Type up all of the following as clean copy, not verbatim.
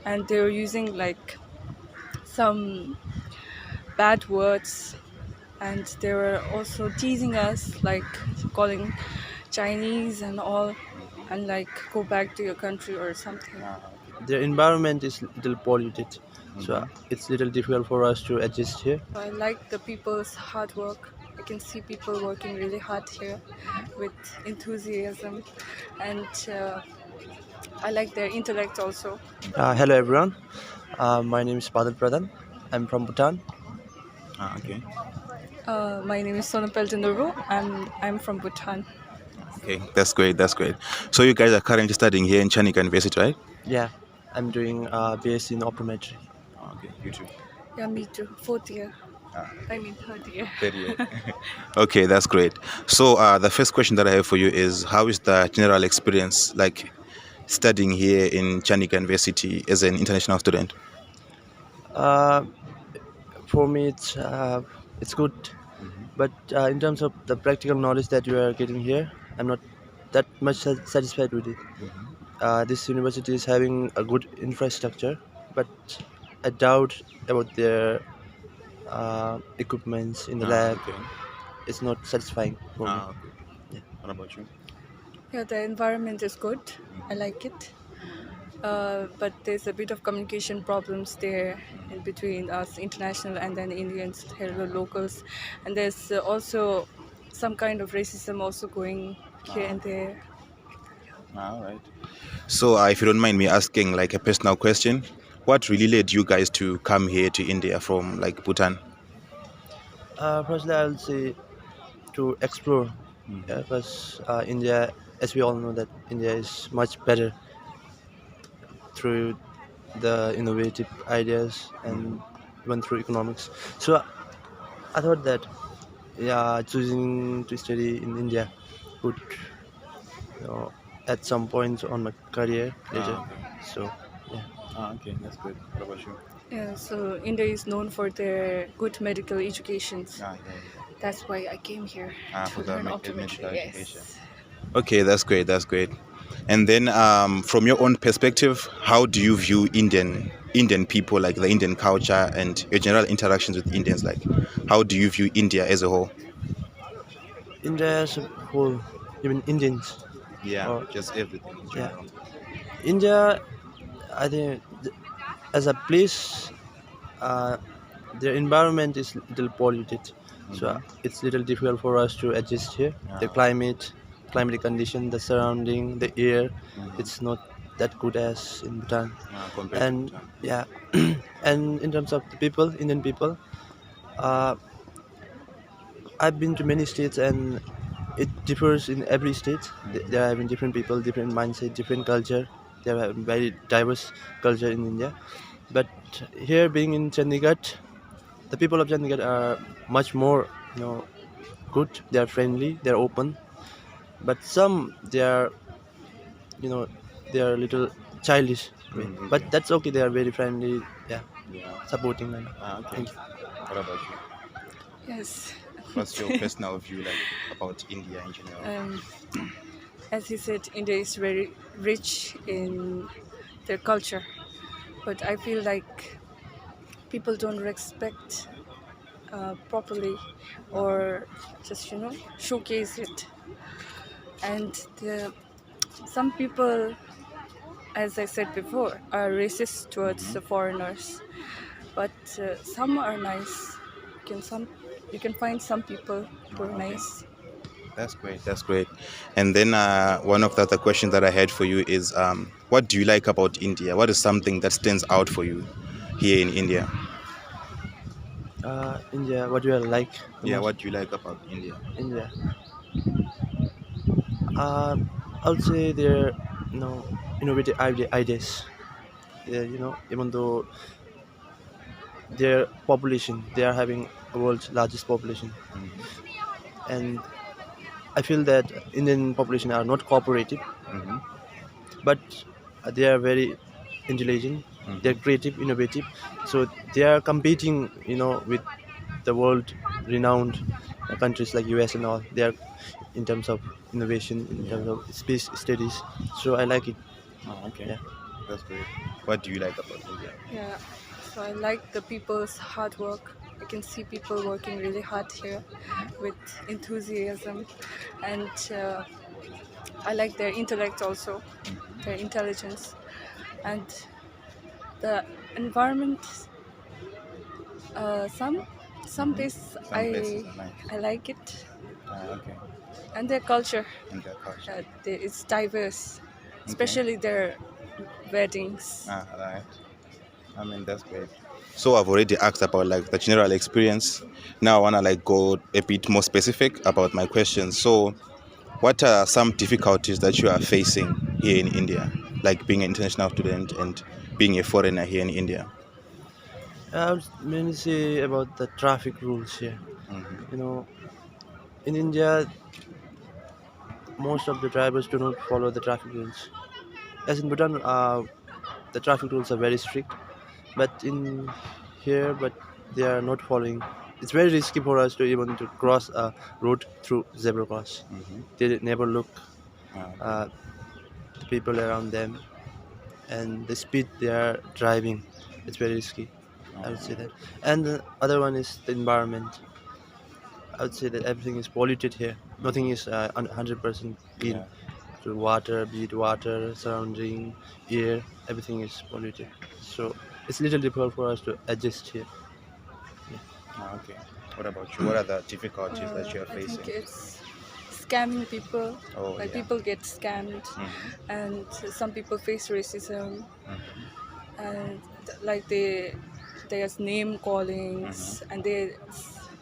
and they were using like some bad words, and they were also teasing us, like calling Chinese and all, and like go back to your country or something. Their environment is little polluted, so Mhm. it's little difficult for us to adjust here. I like the people's hard work. I can see people working really hard here with enthusiasm, and I like their intellect also. Hello everyone, my name is Badal Pradhan. I'm from Bhutan. Okay. My name is Sonapel Tenduru. I'm from Bhutan. Okay, that's great. That's great. So you guys are currently studying here in Chanika University, right? Yeah, I'm doing BSc in optometry. Okay, you too. Yeah, me too. Fourth year. I mean third year. Third year. Okay, that's great. So the first question that I have for you is, how is the general experience like studying here in Chanika University as an international student? Uh, for me, it's good, but in terms of the practical knowledge that you are getting here, I'm not that much satisfied with it. This university is having a good infrastructure, but I doubt about their equipments in the lab. Okay. It's not satisfying for me. Okay. Yeah. What about you? Yeah, the environment is good. I like it. But there's a bit of communication problems there in between us international and then Indians, hello locals, and there's also some kind of racism also going here and there. All right. So, if you don't mind me asking, like a personal question, what really led you guys to come here to India from like Bhutan? Firstly, I'll say to explore, because India, as we all know, that India is much better through the innovative ideas and even through economics. So I thought that, yeah, choosing to study in India would, at some point on my career later. Okay. So yeah. Okay, that's good. What about you? Yeah, so India is known for their good medical educations. Yeah. That's why I came here For to the learn medical optometry. education. Yes. Okay, that's great. That's great. And then, from your own perspective, how do you view Indian people, like the Indian culture and your general interactions with Indians? Like, how do you view India as a whole? India as a whole, even Indians, Yeah, or just everything in yeah, general. India. I think as a place, uh, their environment is little polluted, so it's little difficult for us to adjust here. The climatic condition, the surrounding, the air, it's not that good as in Bhutan. Compared to And Bhutan. yeah, and in terms of the people, Indian people, uh, I've been to many states, and it differs in every state. They are having different people, different mindset, different culture. They have a very diverse culture in India. But here, being in Chandigarh, the people of Chandigarh are much more, good. They are friendly. They are open. But some, you know, they are a little childish way. Okay. But that's okay. They are very friendly. Yeah, Yeah. supporting. And Okay. thank you. What about you? Yes. What's your personal view like about India in general? um, as you said, India is very rich in their culture, but I feel like people don't respect properly or just showcase it. And some people, as I said before, are racist towards the foreigners, but some are nice. You can find some people who are Okay. nice. That's great. That's great. And then one of the other questions that I had for you is, what do you like about India? What is something that stands out for you here in India? India, what do I like the Yeah, most? what do you like about India? India. Uh, I would say they're, innovative ideas. Yeah, even though their population, they are having the world's largest population, and I feel that Indian population are not cooperative, but they are very intelligent. They're creative, innovative, so they are competing, with the world renowned countries like US and all. They are in terms of innovation, in Yeah. terms of space studies. So I like it. Oh, okay. Yeah. That's great. What do you like about India? Yeah, so I like the people's hard work. I can see people working really hard here with enthusiasm, and I like their intellect also, their intelligence, and the environment. Some places Some places are nice. I like it, Okay. and their culture. And their culture. It's diverse, Okay. especially their weddings. Right. I mean, that's great. So I've already asked about like the general experience. Now I wanna like go a bit more specific about my questions. So, what are some difficulties that you are facing here in India, like being an international student and being a foreigner here in India? I would mainly say about the traffic rules here. You know, in India, most of the drivers do not follow the traffic rules. As in Bhutan, the traffic rules are very strict, but in here, but they are not following. It's very risky for us to even to cross a road through zebra cross. They never look Okay. uh, the people around them and the speed they are driving. It's very risky. I would say that. And the other one is the environment. I would say that everything is polluted here. Nothing is 100% clean. Yeah. So water, be it water, surrounding, air, everything is polluted. So it's little difficult for us to adjust here. Yeah. Okay. What about you? What are the difficulties that you are I think facing? it's scamming people. Oh Like yeah. people get scammed, and some people face racism, and like there's name callings, and there's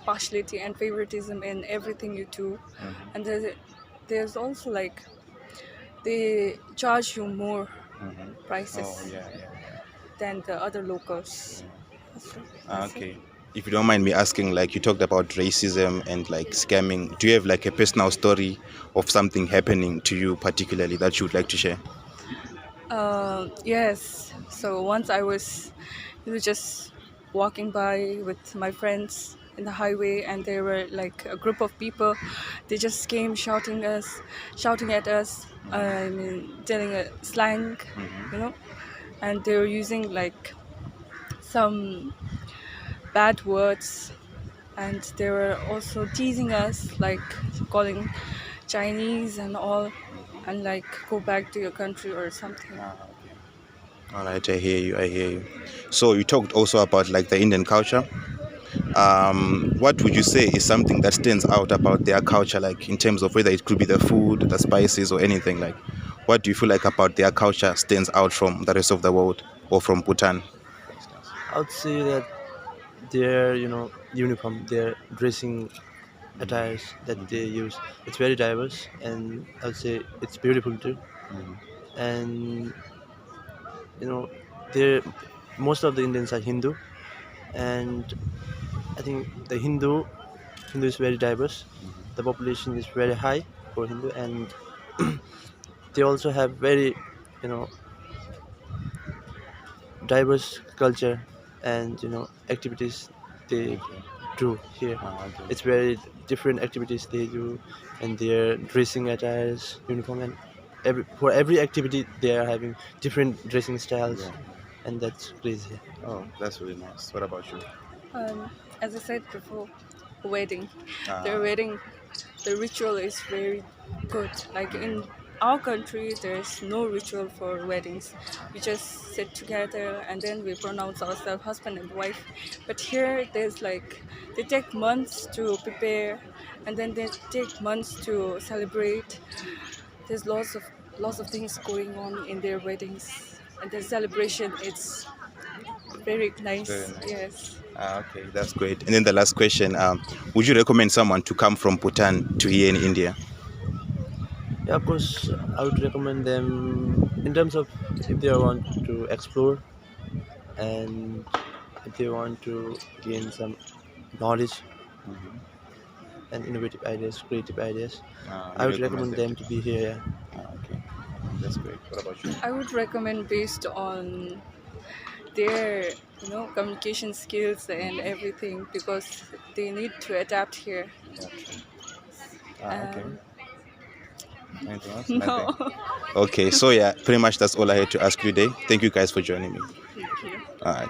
partiality and favoritism in everything you do, and there's also like they charge you more Oh prices yeah, yeah. than the other locals. So that's it. Okay. If you don't mind me asking, like you talked about racism and like scamming, do you have like a personal story of something happening to you particularly that you would like to share? Yes. So once I was, just walking by with my friends in the highway, and there were like a group of people. They just came shouting at us. I mean, telling a slang, you know, and they were using like some bad words, and they were also teasing us, like calling Chinese and all, and like go back to your country or something. All right, I hear you. I hear you. So you talked also about like the Indian culture. What would you say is something that stands out about their culture, like in terms of whether it could be the food, the spices, or anything? Like, what do you feel like about their culture stands out from the rest of the world or from Bhutan, for instance? I would say that their uniform, their dressing attires that they use, it's very diverse, and I would say it's beautiful too. And there most of the Indians are Hindu, and I think the Hindu is very diverse. The population is very high for Hindu, and they also have very you know diverse culture and activities they Okay. do here. Okay. It's very different activities they do, and their dressing attires, uniform, and for every activity they are having different dressing styles, Yeah. and that's crazy. Oh, that's really nice. What about you? As I said before, wedding. The Uh, wedding, the ritual is very good. Like in our country, there's no ritual for weddings. We just sit together and then we pronounce ourselves husband and wife. But here, there's like they take months to prepare, and then they take months to celebrate. There's lots of things going on in their weddings, and the celebration. It's very it's very nice. nice. Yes. Okay, that's great. And then the last question: would you recommend someone to come from Bhutan to here in India? Yeah, of course, I would recommend them in terms of if they want to explore and if they want to gain some knowledge and innovative ideas, creative ideas. I You would recommend recommend them them to to come. be here. Yeah. Okay, that's great. What about you? I would recommend based on their communication skills and everything, because they need to adapt here. Okay. Okay. um, Anything else? No. Nothing. Okay, so yeah, pretty much that's all I had to ask you today. Thank you guys for joining me. Thank you. All right.